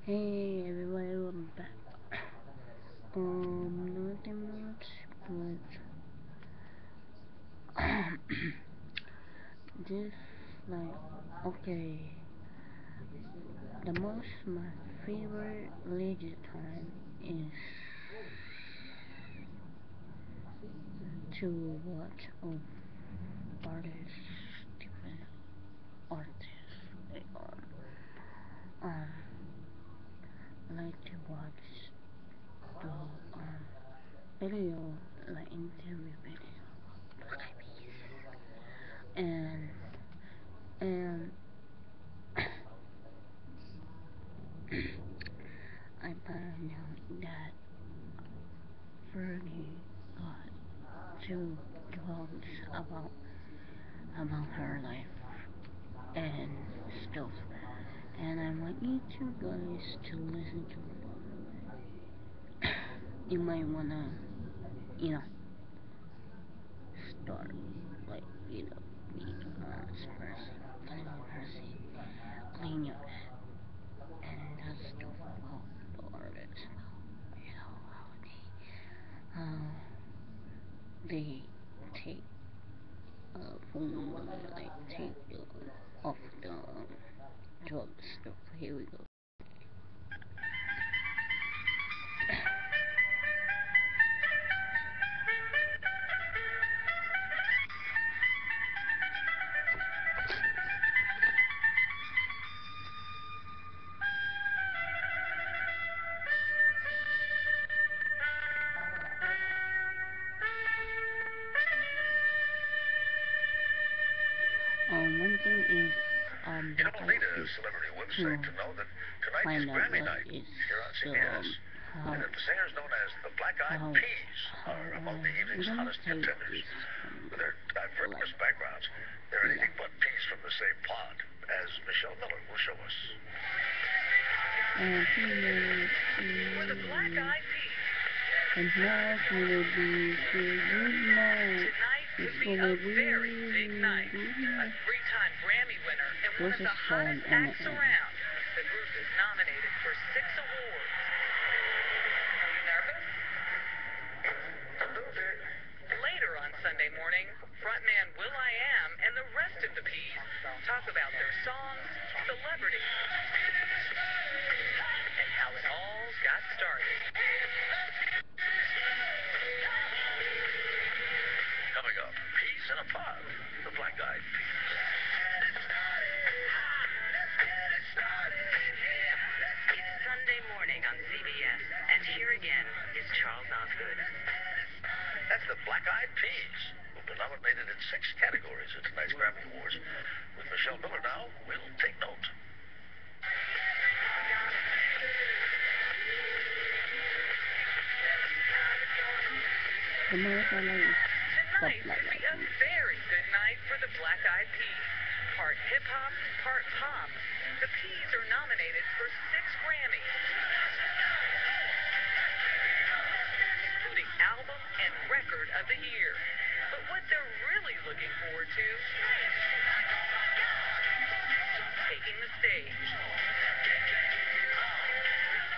Hey everybody, welcome back. Nothing much, but this okay. My favorite leisure time is to watch artists, different artists. Like, um, I like to watch the video, like interview video, and and I found out that Fergie got two drugs about her life and stuff, and I want you two guys to listen to it. You might wanna, you know, start like be an honest person, clean your head, and that's stuff about the artist, how they take phone, like take off the drug stuff. Here we go. One thing is, you don't need a celebrity website to know that tonight is Grammy night here on CBS. And that the singers known as the Black Eyed Peas are among the evening's hottest contenders. With their diverse backgrounds, they're anything but peas from the same pod, as Michelle Miller will show us. We're the Black Eyed Peas. And now for the good night. Tonight could be a very big night. A three-time Grammy winner and one of the hottest acts around. The group is nominated for 6 awards. Are you nervous? A little bit. Later on Sunday morning, frontman will.i.am and the rest of the Peas talk about their songs, celebrities, and how it all got started. Coming up, Peas in a Pod, the Black Eyed Peas. It's Sunday morning on CBS, and here again is Charles Osgood. That's the Black Eyed Peas, who've been nominated in 6 categories at tonight's Grammy Awards. With Michelle Miller now, we'll take note. Tonight could be a very good night for the Black Eyed Peas. Part hip-hop, part pop. The Peas are nominated for 6 Grammys, including Album and Record of the Year. But what they're really looking forward to, taking the stage.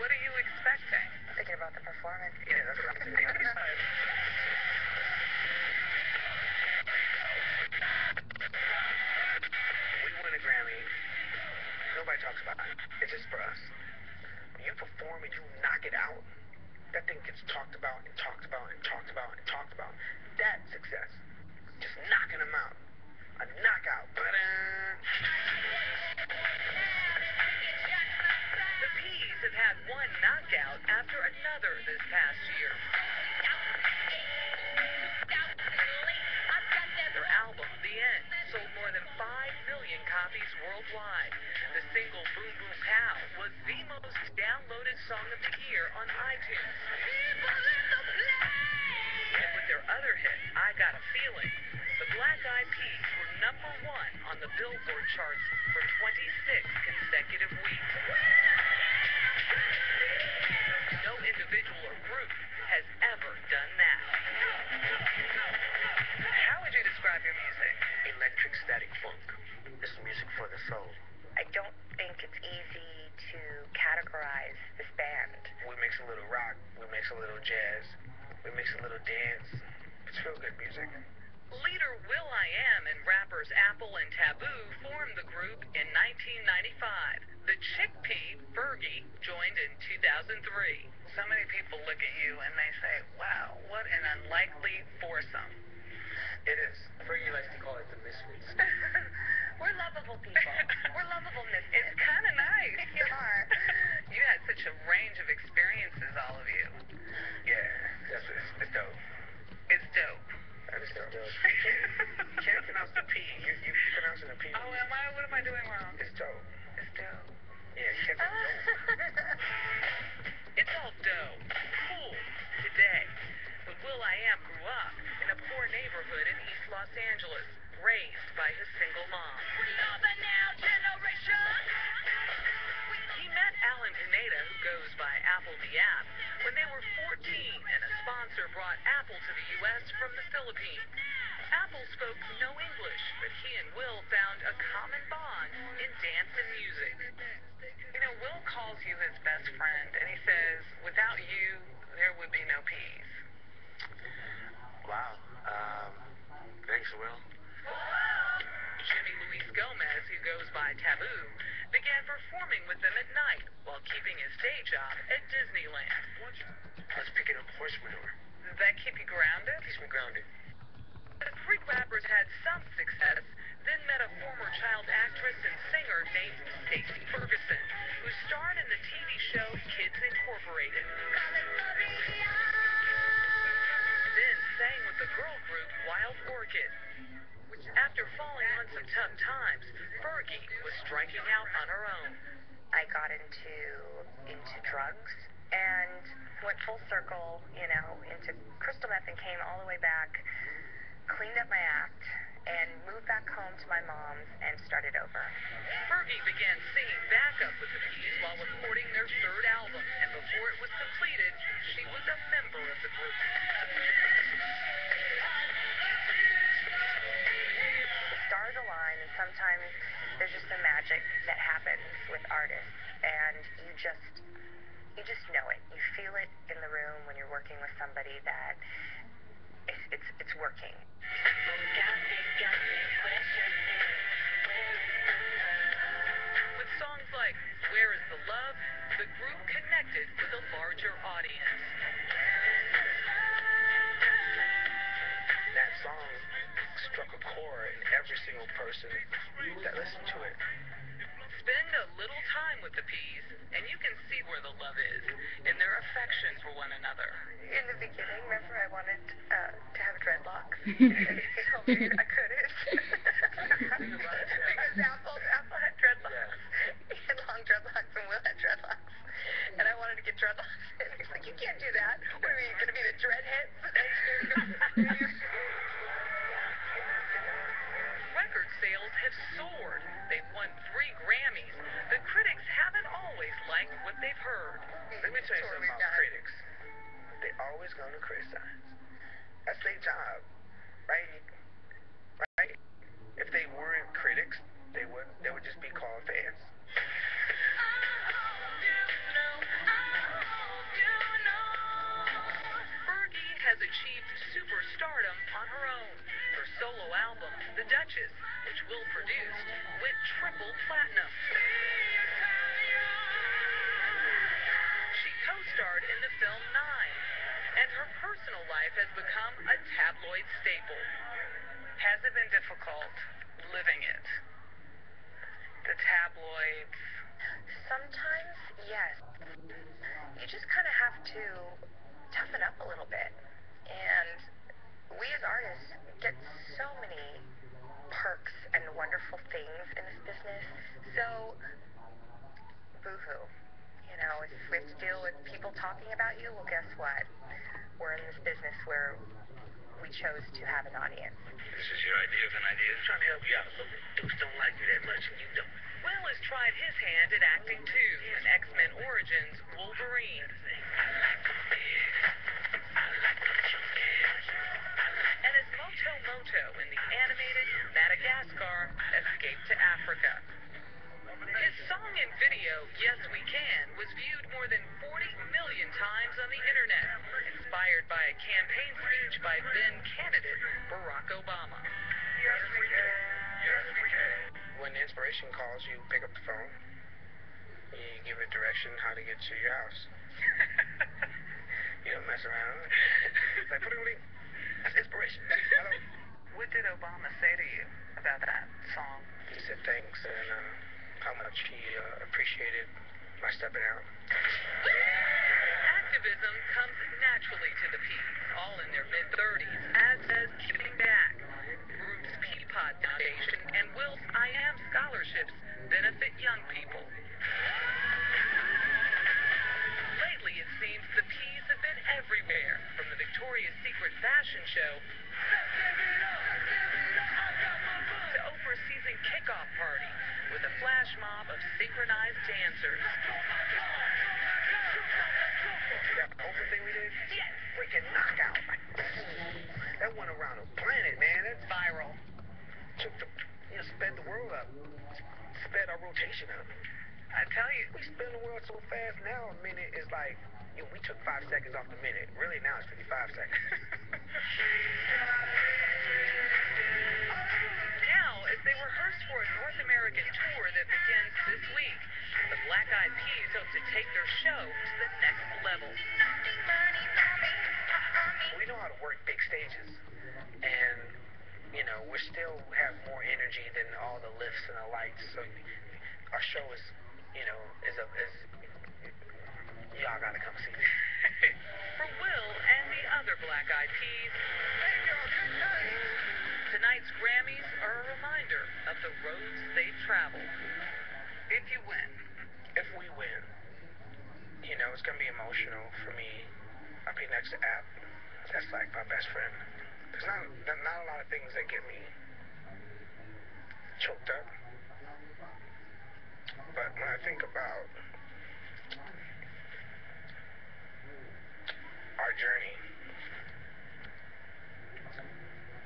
What are you expecting? Thinking about the performance. Yeah, that's what I'm thinking. Grammy, nobody talks about it. It's just for us. When you perform and you knock it out, that thing gets talked about and talked about and talked about and talked about. That's success. Just knocking them out. A knockout. The Peas have had one knockout after another this past year. Their album, The End, sold more than 5 million copies worldwide. The single Boom Boom Pow was the most downloaded song of the year on iTunes. And with their other hit, I Got a Feeling, the Black Eyed Peas were #1 on the Billboard charts for 26 consecutive weeks. No individual or group has ever done that. How would you describe your music? Electric static funk. This is music for the soul. I don't think it's easy to categorize mix a little jazz. We mix a little dance. It's real good music. Leader will.i.am and rappers Apple and Taboo formed the group in 1995. The chickpea, Fergie, joined in 2003. So many people look at you and they say, wow, what an unlikely foursome. It is. Fergie likes to call it the Misfits. We're lovable people. We're lovable misfits. It's kind of nice. You are. You had such a range of experiences, all of you. Yeah, it's dope. It's dope. That is dope. You can't pronounce the P. You pronouncing the P. Oh, am I? What am I doing wrong? It's dope. It's dope. Yeah, you can't say dope. It's all dope. Cool. Today. But will.i.am grew up in a poor neighborhood in East Los Angeles, raised by his single mom. We are the now generation. He met Alan Pineda, who goes by Apple the App, when they were 14 and a sponsor brought Apple to the U.S. from the Philippines. Apple spoke no English, but he and Will found a common bond in dance and music. You know, Will calls you his best friend, and he says, without you, there would be no peas. Wow. Thanks, Will. Jimmy Luis Gomez, who goes by Taboo, began performing with them at night while keeping his day job at Disneyland. I was picking up horse manure. Does that keep you grounded? Keeps me grounded. The three rappers had some success, then met a former child actress and singer named Stacey Ferguson, who starred in the TV show Kids Incorporated. Then sang with the girl group Wild Orchid. After falling on some tough times, Fergie was striking out on her own. I got into drugs and went full circle, into crystal meth and came all the way back, cleaned up my act, and moved back home to my mom's and started over. Fergie began singing backup with the Peas while recording their third album, and before it was completed, she was a member of the group. Stars align, and sometimes there's just a magic that happens with artists, and you just know it. You feel it in the room when you're working with somebody that it's working. With songs like Where Is the Love, the group connected with a larger audience. That song struck a chord in every single person that listened to it. Spend a little time with the Peas, and you can see where the love is, in their affection for one another. In the beginning, remember, I wanted to have dreadlocks, and he told me I couldn't. Because Apple had dreadlocks. He had long dreadlocks, and Will had dreadlocks. And I wanted to get dreadlocks, and he's like, you can't do that. What are we going to be the dreadheads? Record sales have soared. They've won 3 Grammys. The critics haven't always liked what they've heard. Let me tell you something about critics. They always going to criticize. That's their job, right? Right? If they weren't critics, they would just be called fans. Fergie has achieved superstardom on her own. Her solo album, The Duchess, which Will produced, went triple platinum. She co-starred in the film Nine, and her personal life has become a tabloid staple. Has it been difficult living it? The tabloids. Sometimes, yes. You just kind of have to toughen up a little bit. And we as artists get so many perks and wonderful things in this business. So, boo-hoo. If we have to deal with people talking about you, well, guess what? We're in this business where we chose to have an audience. This is your idea of an idea. I'm trying to help you out. Look, dudes don't like you that much, and you don't. Will has tried his hand at acting too, in X-Men Origins Wolverine. And as Moto Moto in the animated Madagascar Escape to Africa. His song and video, Yes We Can, was viewed more than 40 million times on the internet, inspiration calls, you pick up the phone, you give it direction how to get to your house. You don't mess around. It's like, that's inspiration. Hello? What did Obama say to you about that song? He said thanks and how much he appreciated my stepping out. Activism comes naturally to the Peas, all in their mid-30s, as does Giving Back. Ruth's Peapod Foundation and Will's I Am scholarships benefit young people. Lately, it seems the Peas have been everywhere, from the Victoria's Secret fashion show to Oprah's season kickoff party with a flash mob of synchronized dancers. That Oprah thing we did? Yes. Freaking knockout. That went around the planet, man. That's Viral. Sped the world up. Sped our rotation up. I tell you. We spin the world so fast now, a minute is like, we took 5 seconds off the minute. Really, now it's 55 seconds. Now, as they rehearse for a North American tour that begins this week, the Black Eyed Peas hope to take their show to the next level. We know how to work big stages, and we still have more energy than all the lifts and the lights. So our show is y'all gotta come see it. For Will and the other Black Eyed Peas, tonight's Grammys are a reminder of the roads they've traveled. If you win. If we win, it's gonna be emotional for me. I'll be next to App. That's like my best friend. There's not a lot of things that get me choked up. But when I think about our journey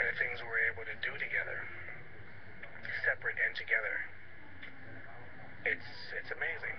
and the things we were able to do together, separate and together, it's amazing.